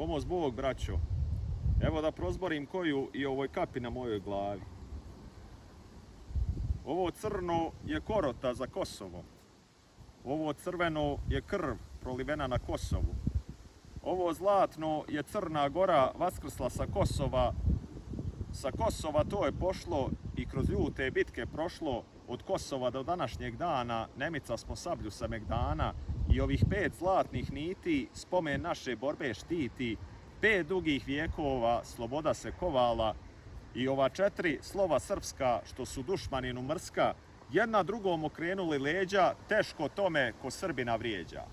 Pomoz Bog, braćo. Evo da prozborim koju i ovoj kapi na mojoj glavi. Ovo crno je korota za Kosovo. Ovo crveno je krv prolivena na Kosovu. Ovo zlatno je Crna Gora vaskrsla sa Kosova. Sa Kosova to je pošlo i kroz ljute bitke prošlo. Od Kosova do današnjeg dana nemica smo sablju sa Megdana i ovih 5 zlatnih niti spomen naše borbe štiti. 5 dugih vijekova sloboda se kovala i ova 4 slova srpska što su dušmaninu mrska, jedna drugom okrenuli leđa, teško tome ko Srbina vrijeđa.